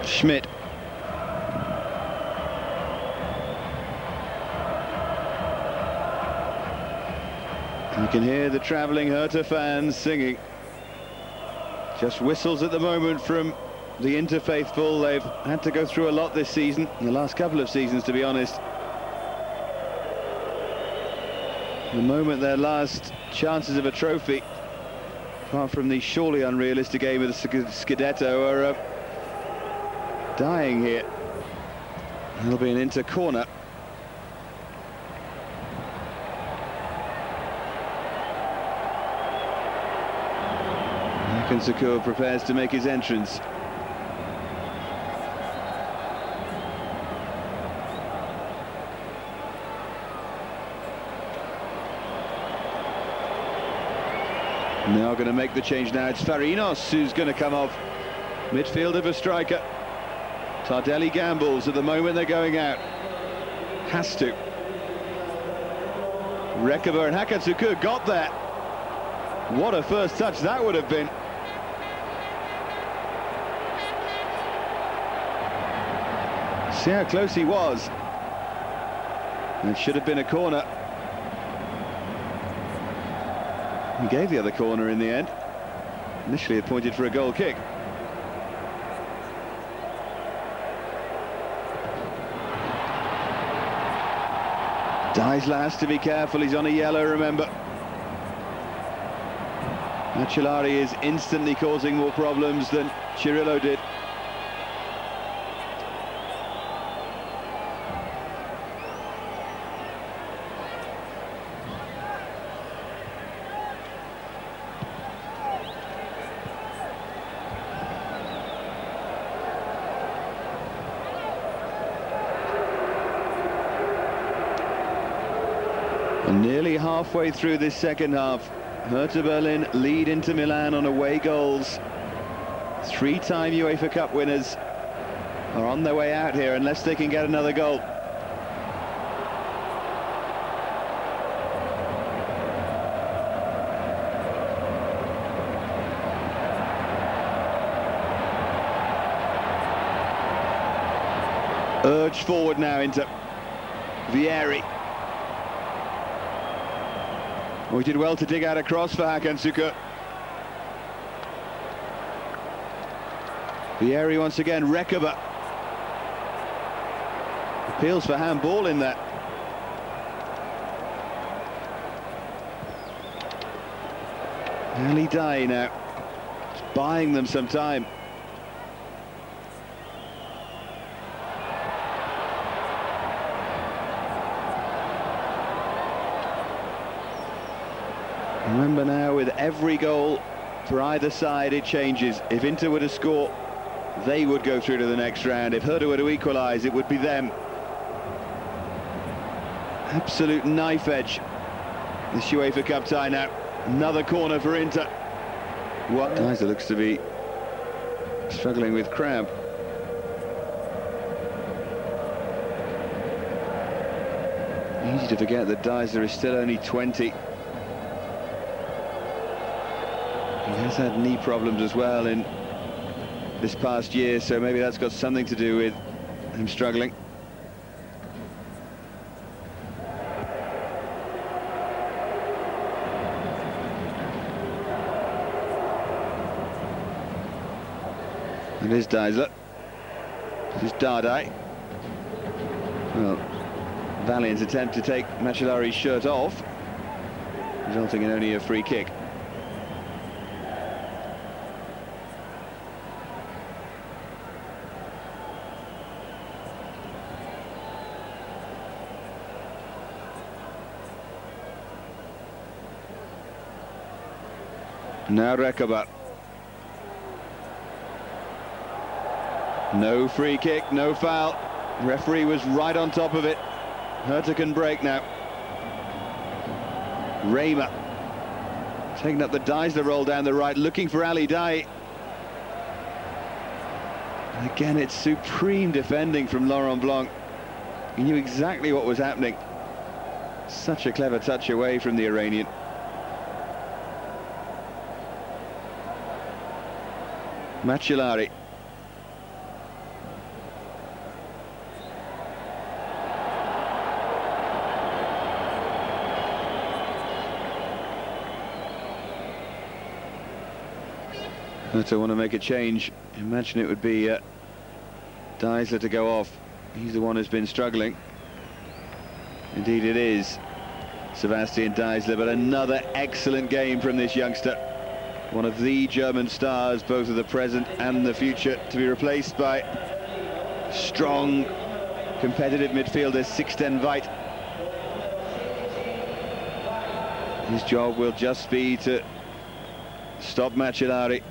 Schmidt. You can hear the travelling Hertha fans singing. Just whistles at the moment from the interfaithful. They've had to go through a lot this season, the last couple of seasons, to be honest. The moment their last chances of a trophy, apart from the surely unrealistic aim of the Scudetto, are dying here. It'll be an Inter corner. Sukur prepares to make his entrance. Now going to make the change now. It's Farinos who's going to come off. Midfield of a striker. Tardelli gambles at the moment they're going out. Has to. Recoba and Sukur got there. What a first touch that would have been. See how close he was. It should have been a corner. He gave the other corner in the end. Initially it pointed for a goal kick. Deisler has to be careful, he's on a yellow, remember. Macellari is instantly causing more problems than Cirillo did. And nearly halfway through this second half, Hertha Berlin lead Inter Milan on away goals. Three-time UEFA Cup winners are on their way out here unless they can get another goal. Urged forward now into Vieri. Oh, he did well to dig out a cross for Sukur. Vieri once again, Recoba. Appeals for handball in that. Daei now. Just buying them some time. Remember now, with every goal for either side, it changes. If Inter were to score, they would go through to the next round. If Hertha were to equalise, it would be them. Absolute knife edge. This UEFA Cup tie now. Another corner for Inter. What? Deisler looks to be struggling with cramp. Easy to forget that Deisler is still only 20. He has had knee problems as well in this past year, so maybe that's got something to do with him struggling. It is Deisler. This is Dardai. Well, valiant attempt to take Macellari's shirt off, resulting in only a free kick. Now Recoba. No free kick, no foul. Referee was right on top of it. Hertha can break now. Rehmer taking up the Deisler roll down the right, looking for Daei. And again, it's supreme defending from Laurent Blanc. He knew exactly what was happening. Such a clever touch away from the Iranian. Macellari. Hertha want to make a change. Imagine it would be Deisler to go off. He's the one who's been struggling. Indeed it is Sebastian Deisler, but another excellent game from this youngster. One of the German stars, both of the present and the future, to be replaced by strong, competitive midfielder 6'10" Veit. His job will just be to stop Macellari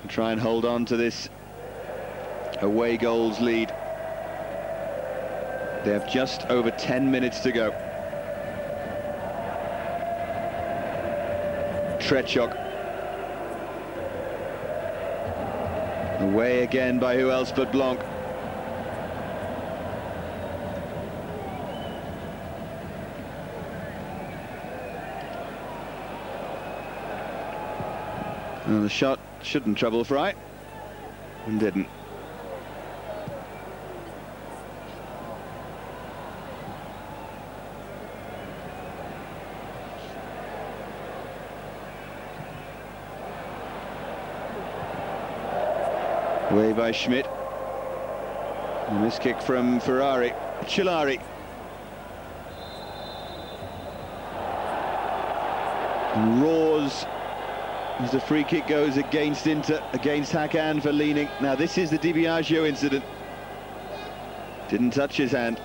and try and hold on to this away goals lead. They have just over 10 minutes to go. Tretschok. Away again by who else but Blanc. And the shot shouldn't trouble Frey, and didn't. Away by Schmidt. And this kick from Ferrari. Macellari. And roars as the free kick goes against Inter, against Hakan for leaning. Now this is the Biagio incident. Didn't touch his hand.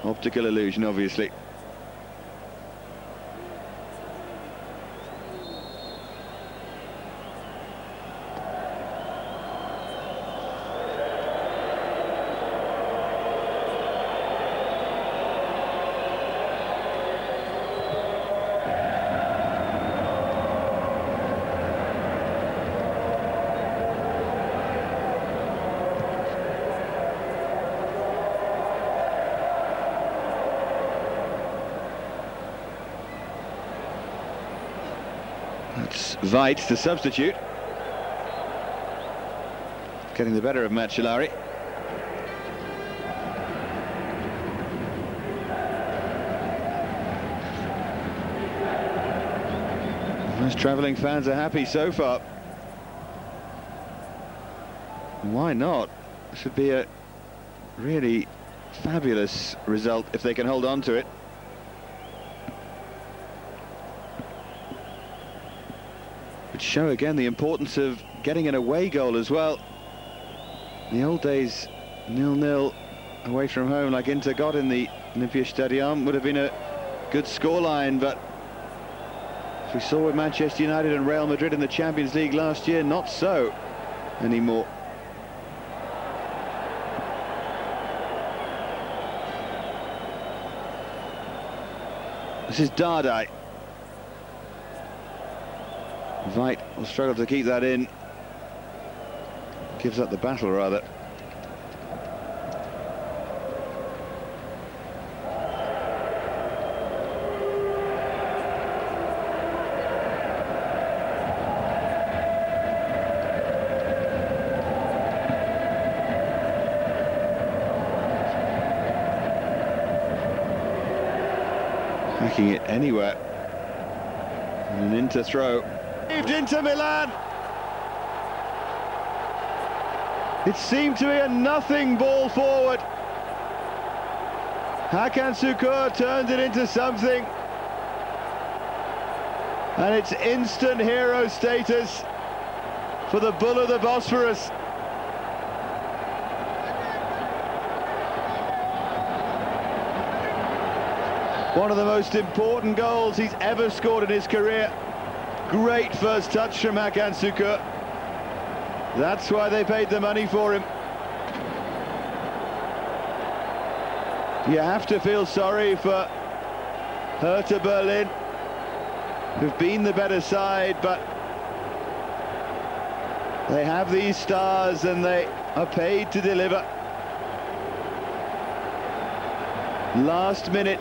Optical illusion, obviously. That's Veit, the substitute, getting the better of Macellari. Most travelling fans are happy so far. Why not? Should be a really fabulous result if they can hold on to it. Show again the importance of getting an away goal as well. In the old days, 0-0 away from home like Inter got in the Olympiastadion would have been a good scoreline, but as we saw with Manchester United and Real Madrid in the Champions League last year, not so anymore. This is Dardai. Veit will struggle to keep that in. Gives up the battle, rather. Hacking it anywhere. And an Inter throw. Into Milan. It seemed to be a nothing ball forward. Hakan Sukur turned it into something, and it's instant hero status for the Bull of the Bosphorus. One of the most important goals he's ever scored in his career. Great first touch from Hakan Sukur. That's why they paid the money for him. You have to feel sorry for Hertha Berlin, who've been the better side, but they have these stars and they are paid to deliver. Last minute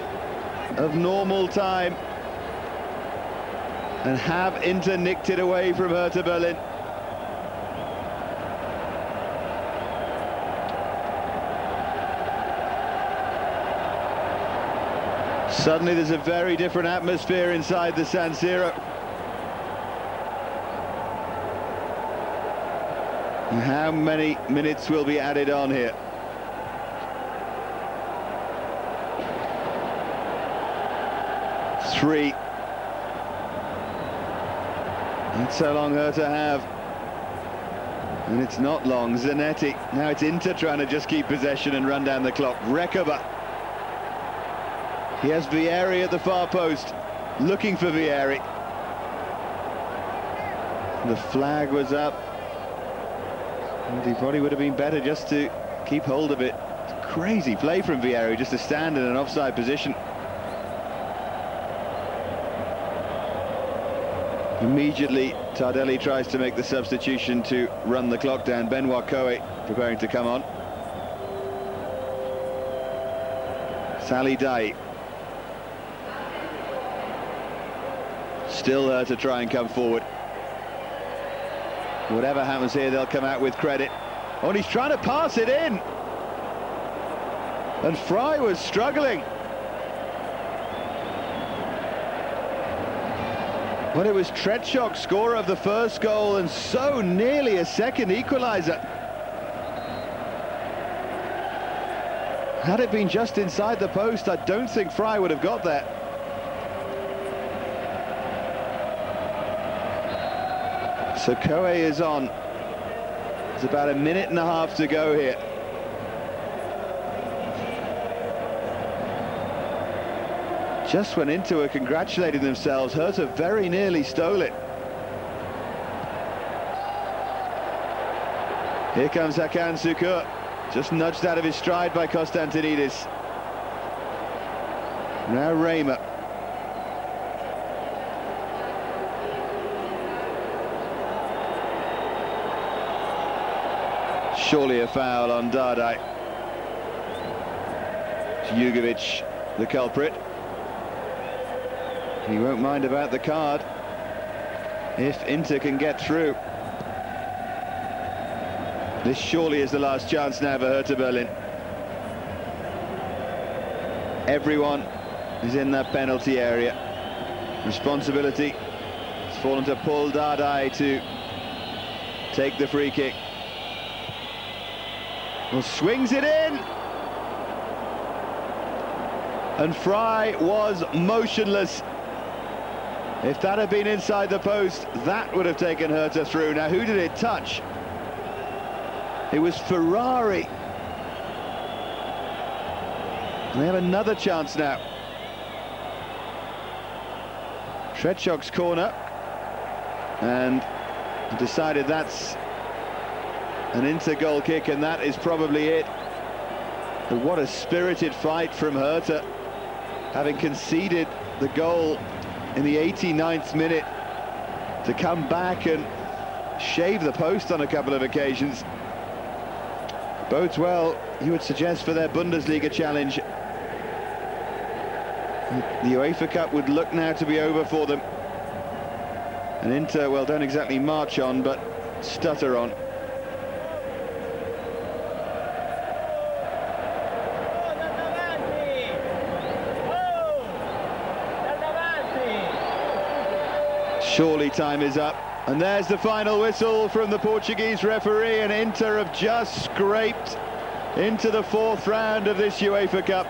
of normal time, and have Inter nicked it away from Hertha Berlin. Suddenly there's a very different atmosphere inside the San Siro. How many minutes will be added on here? Three. That's how long Hertha have. And it's not long. Zanetti. Now it's Inter trying to just keep possession and run down the clock. Recoba. He has Vieri at the far post, looking for Vieri. The flag was up. And he probably would have been better just to keep hold of it. Crazy play from Vieri, just to stand in an offside position. Immediately, Tardelli tries to make the substitution to run the clock down. Cauet preparing to come on. Daei. Still to try and come forward. Whatever happens here, they'll come out with credit. Oh, and he's trying to pass it in. And Frey was struggling. But it was Tretschok, scorer of the first goal, and so nearly a second equaliser. Had it been just inside the post, I don't think Frey would have got there. So Cauet is on. There's about a minute and a half to go here. Just when Inter were congratulating themselves, Hertha very nearly stole it. Here comes Sukur, just nudged out of his stride by Konstantinidis. Now Rehmer. Surely a foul on Dardai. Jugovic, the culprit. He won't mind about the card if Inter can get through. This surely is the last chance now for Hertha Berlin. Everyone is in that penalty area. Responsibility has fallen to Paul Dardai to take the free kick. Well, swings it in. And Frey was motionless. If that had been inside the post, that would have taken Hertha through. Now, who did it touch? It was Ferrari. And they have another chance now. Tretschok's corner. And decided that's an Inter goal kick, and that is probably it. But what a spirited fight from Hertha, having conceded the goal in the 89th minute, to come back and shave the post on a couple of occasions. Bodes well, you would suggest, for their Bundesliga challenge. The UEFA Cup would look now to be over for them. And Inter, well, don't exactly march on, but stutter on. Surely time is up, and there's the final whistle from the Portuguese referee, and Inter have just scraped into the fourth round of this UEFA Cup.